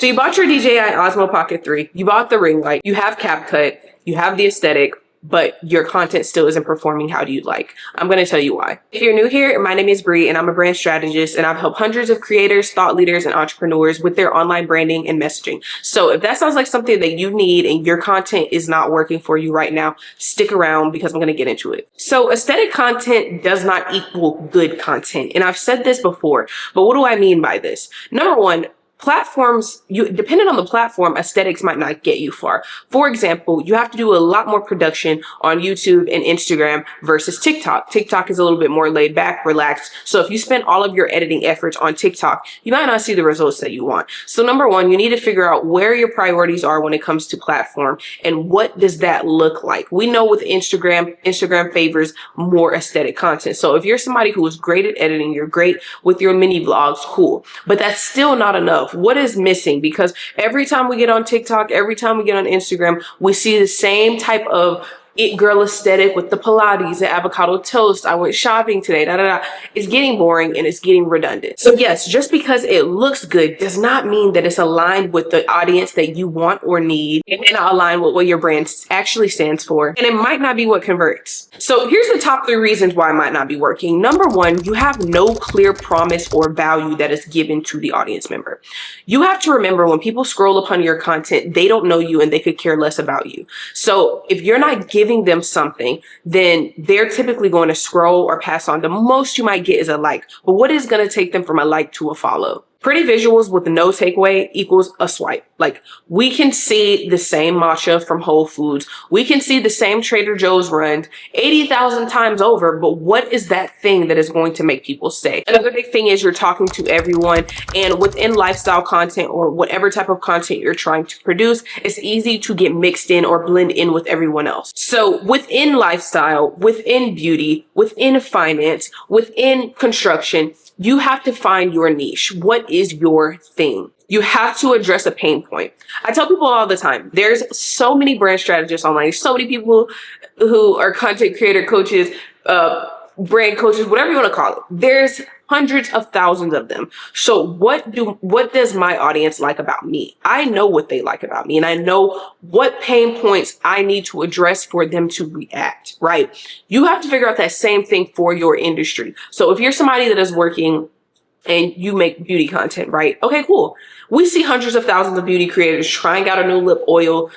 So you bought your DJI Osmo Pocket 3, you bought the ring light, you have CapCut, you have the aesthetic, but your content still isn't performing how you'd like. I'm going to tell you why. If you're new here, my name is Bree and I'm a brand strategist, and I've helped hundreds of creators, thought leaders, and entrepreneurs with their online branding and messaging. So if that sounds like something that you need and your content is not working for you right now, stick around because I'm going to get into it. So aesthetic content does not equal good content. And I've said this before, but what do I mean by this? Number one, platforms, depending on the platform, aesthetics might not get you far. For example, you have to do a lot more production on YouTube and Instagram versus TikTok. TikTok is a little bit more laid back, relaxed. So if you spend all of your editing efforts on TikTok, you might not see the results that you want. So number one, you need to figure out where your priorities are when it comes to platform and what does that look like. We know with Instagram favors more aesthetic content. So if you're somebody who is great at editing, you're great with your mini vlogs, cool. But that's still not enough. What is missing? Because every time we get on TikTok, every time we get on Instagram, we see the same type of it girl aesthetic with the Pilates, the avocado toast. I went shopping today. It's getting boring and it's getting redundant. So yes, just because it looks good does not mean that it's aligned with the audience that you want or need, and not aligned with what your brand actually stands for. And it might not be what converts. So here's the top 3 reasons why it might not be working. Number one, you have no clear promise or value that is given to the audience member. You have to remember, when people scroll upon your content, they don't know you and they could care less about you. So if you're not giving them something, then they're typically going to scroll or pass on. The most you might get is a like, but what is going to take them from a like to a follow? Pretty visuals with no takeaway equals a swipe. Like, we can see the same matcha from Whole Foods. We can see the same Trader Joe's run 80,000 times over, but what is that thing that is going to make people stay? Another big thing is you're talking to everyone, and within lifestyle content or whatever type of content you're trying to produce, it's easy to get mixed in or blend in with everyone else. So within lifestyle, within beauty, within finance, within construction, you have to find your niche. What is your thing? You have to address a pain point. I tell people all the time, there's so many brand strategists online, so many people who are content creator coaches, brand coaches, whatever you want to call it. There's hundreds of thousands of them. So what does my audience like about me? I know what they like about me, and I know what pain points I need to address for them to react, right? You have to figure out that same thing for your industry. So if you're somebody that is working and you make beauty content, right? Okay, cool. We see hundreds of thousands of beauty creators trying out a new lip oil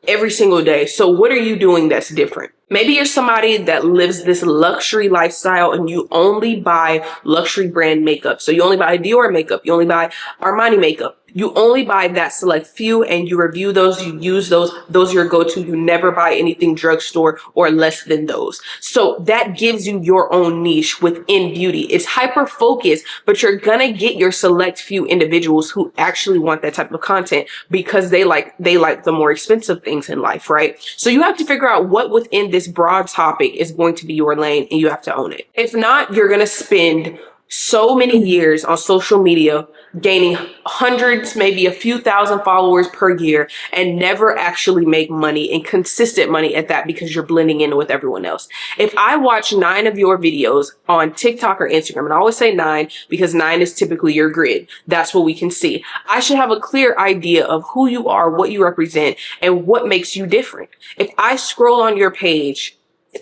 every single day. So what are you doing that's different? Maybe you're somebody that lives this luxury lifestyle and you only buy luxury brand makeup. So you only buy Dior makeup. You only buy Armani makeup. You only buy that select few and you review those, you use those are your go-to. You never buy anything drugstore or less than those. So that gives you your own niche within beauty. It's hyper focused, but you're gonna get your select few individuals who actually want that type of content because they like the more expensive things in life, right? So you have to figure out what within this broad topic is going to be your lane, and you have to own it. If not, you're gonna spend so many years on social media, gaining hundreds, maybe a few thousand followers per year, and never actually make money, and consistent money at that, because you're blending in with everyone else. If I watch 9 of your videos on TikTok or Instagram, and I always say 9 because 9 is typically your grid. That's what we can see. I should have a clear idea of who you are, what you represent, and what makes you different. If I scroll on your page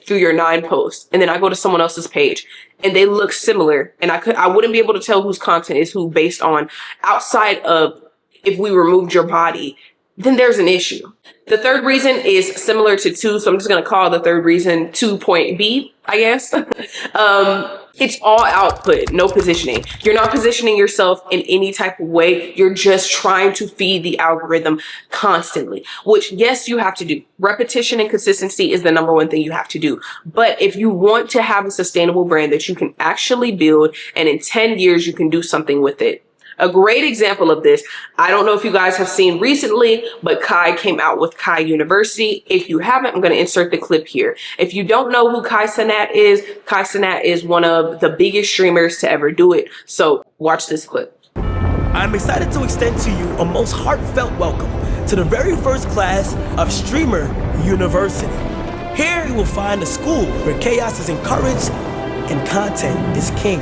through your 9 posts, and then I go to someone else's page and they look similar, and I wouldn't be able to tell whose content is who based on outside of if we removed your body, then there's an issue. The third reason is similar to 2, so I'm just going to call the third reason 2.B, I guess. It's all output, no positioning. You're not positioning yourself in any type of way. You're just trying to feed the algorithm constantly, which, yes, you have to do. Repetition and consistency is the number one thing you have to do. But if you want to have a sustainable brand that you can actually build, and in 10 years you can do something with it. A great example of this, I don't know if you guys have seen recently, but Kai came out with Kai University. If you haven't, I'm going to insert the clip here. If you don't know who Kai Cenat is one of the biggest streamers to ever do it. So watch this clip. I'm excited to extend to you a most heartfelt welcome to the very first class of Streamer University. Here you will find a school where chaos is encouraged and content is king.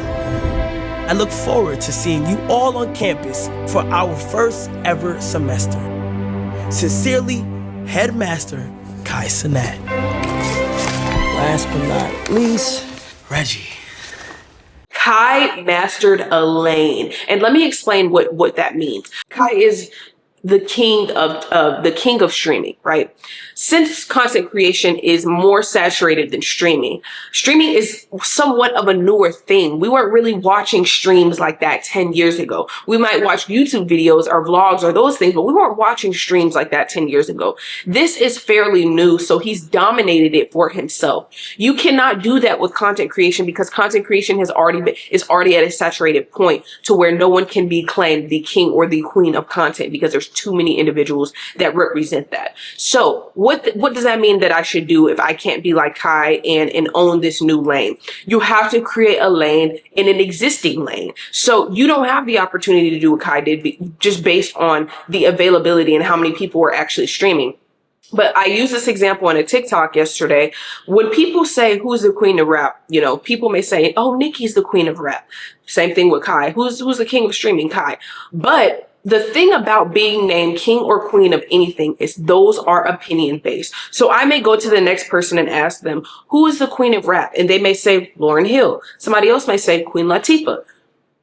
I look forward to seeing you all on campus for our first ever semester. Sincerely, Headmaster Kai Sinat. Last but not least, Reggie. Kai mastered a lane. And let me explain what that means. Kai is the king of streaming, right? Since content creation is more saturated than streaming is somewhat of a newer thing. We weren't really watching streams like that 10 years ago. We might watch YouTube videos or vlogs or those things, but we weren't watching streams like that 10 years ago. This is fairly new, so he's dominated it for himself. You cannot do that with content creation because content creation is already at a saturated point to where no one can be claimed the king or the queen of content because there's too many individuals that represent that. So what does that mean that I should do if I can't be like Kai and own this new lane? You have to create a lane in an existing lane. So you don't have the opportunity to do what Kai did just based on the availability and how many people were actually streaming. But I used this example on a TikTok yesterday. When people say, who's the queen of rap? You know, people may say, oh, Nicki's the queen of rap. Same thing with Kai. Who's the king of streaming? Kai. But the thing about being named king or queen of anything is those are opinion based. So I may go to the next person and ask them, who is the queen of rap? And they may say Lauryn Hill. Somebody else may say Queen Latifah.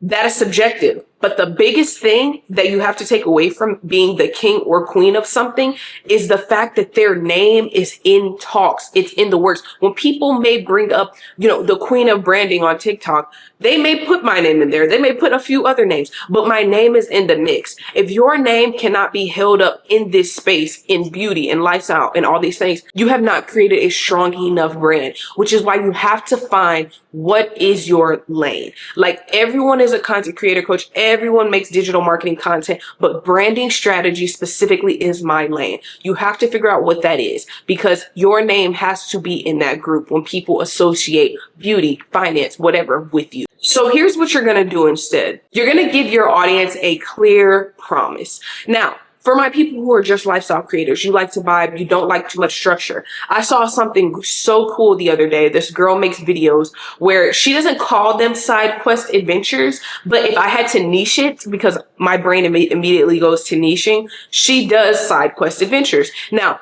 That is subjective. But the biggest thing that you have to take away from being the king or queen of something is the fact that their name is in talks. It's in the works. When people may bring up, you know, the queen of branding on TikTok, they may put my name in there. They may put a few other names, but my name is in the mix. If your name cannot be held up in this space, in beauty and lifestyle and all these things, you have not created a strong enough brand, which is why you have to find what is your lane. Like everyone is a content creator coach. Everyone makes digital marketing content, but branding strategy specifically is my lane. You have to figure out what that is because your name has to be in that group when people associate beauty, finance, whatever with you. So here's what you're going to do instead. You're going to give your audience a clear promise. Now, for my people who are just lifestyle creators, you like to vibe, you don't like too much structure. I saw something so cool the other day. This girl makes videos where she doesn't call them side quest adventures, but if I had to niche it, because my brain immediately goes to niching, she does side quest adventures. Now,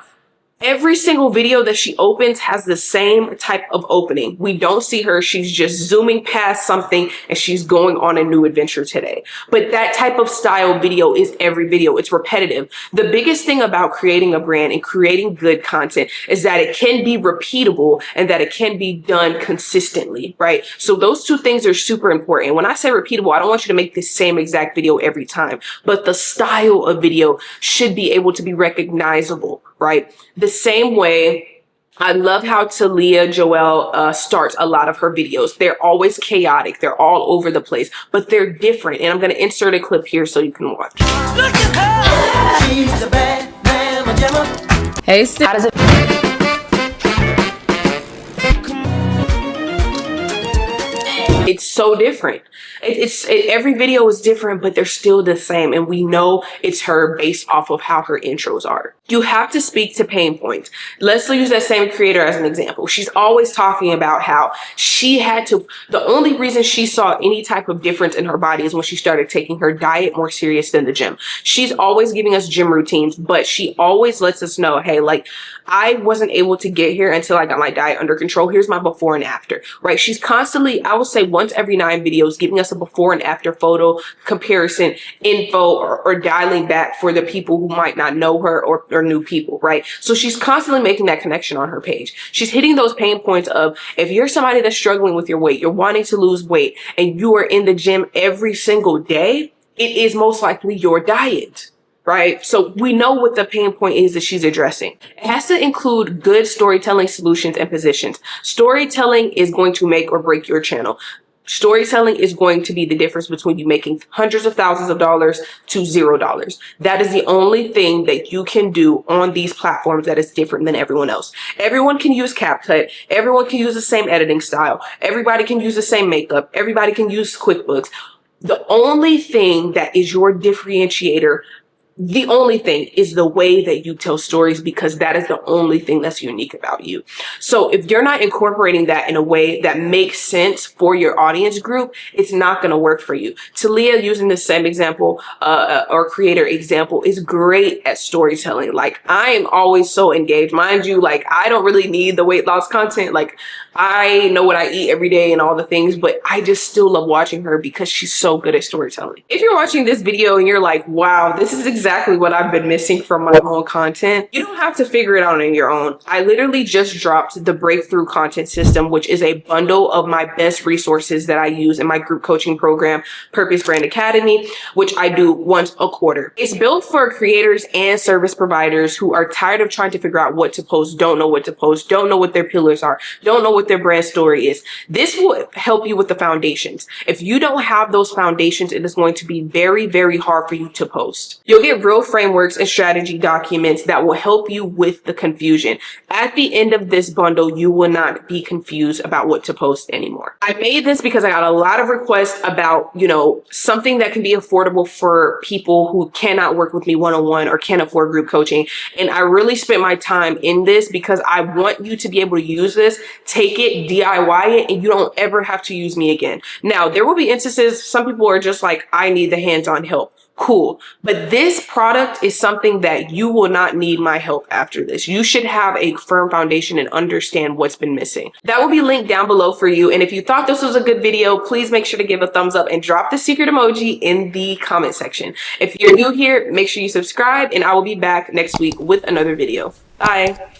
every single video that she opens has the same type of opening. We don't see her. She's just zooming past something and she's going on a new adventure today. But that type of style video is every video. It's repetitive. The biggest thing about creating a brand and creating good content is that it can be repeatable and that it can be done consistently, right? So those two things are super important. When I say repeatable, I don't want you to make the same exact video every time, but the style of video should be able to be recognizable, right? The same way, I love how Talia Joelle starts a lot of her videos. They're always chaotic. They're all over the place, but they're different. And I'm going to insert a clip here so you can watch. Look at her. She's a bad mama jamma. Hey, Steve. How does it? It's so different. Every video is different, but they're still the same. And we know it's her based off of how her intros are. You have to speak to pain points. Let's use that same creator as an example. She's always talking about how the only reason she saw any type of difference in her body is when she started taking her diet more serious than the gym. She's always giving us gym routines, but she always lets us know, hey, like, I wasn't able to get here until I got my diet under control. Here's my before and after, right? She's constantly, I would say once every 9 videos, giving us a before and after photo comparison info or dialing back for the people who might not know her or new people, right? So she's constantly making that connection on her page. She's hitting those pain points of if you're somebody that's struggling with your weight, you're wanting to lose weight, and you are in the gym every single day, it is most likely your diet. Right? So we know what the pain point is that she's addressing. It has to include good storytelling solutions and positions. Storytelling is going to make or break your channel. Storytelling is going to be the difference between you making hundreds of thousands of dollars to $0. That is the only thing that you can do on these platforms that is different than everyone else. Everyone can use CapCut. Everyone can use the same editing style. Everybody can use the same makeup. Everybody can use QuickBooks. The only thing that is your differentiator The only thing is the way that you tell stories, because that is the only thing that's unique about you. So if you're not incorporating that in a way that makes sense for your audience group, it's not going to work for you. Talia, using the same example or creator example, is great at storytelling. Like, I am always so engaged. Mind you, like, I don't really need the weight loss content. Like, I know what I eat every day and all the things, but I just still love watching her because she's so good at storytelling. If you're watching this video and you're like, wow, this is exactly what I've been missing from my own content, you don't have to figure it out on your own. I literally just dropped the Breakthrough Content System, which is a bundle of my best resources that I use in my group coaching program, Purpose Brand Academy, which I do once a quarter. It's built for creators and service providers who are tired of trying to figure out what to post, don't know what to post, don't know what their pillars are, don't know what their brand story is. This will help you with the foundations. If you don't have those foundations, it is going to be very, very hard for you to post. You'll get real frameworks and strategy documents that will help you with the confusion. At the end of this bundle, you will not be confused about what to post anymore. I made this because I got a lot of requests about, something that can be affordable for people who cannot work with me one-on-one or can't afford group coaching. And I really spent my time in this because I want you to be able to use this, take it, DIY it, and you don't ever have to use me again. Now, there will be instances, some people are just like, I need the hands-on help. Cool. But this product is something that you will not need my help after this. You should have a firm foundation and understand what's been missing. That will be linked down below for you. And if you thought this was a good video, please make sure to give a thumbs up and drop the secret emoji in the comment section. If you're new here, make sure you subscribe, and I will be back next week with another video. Bye.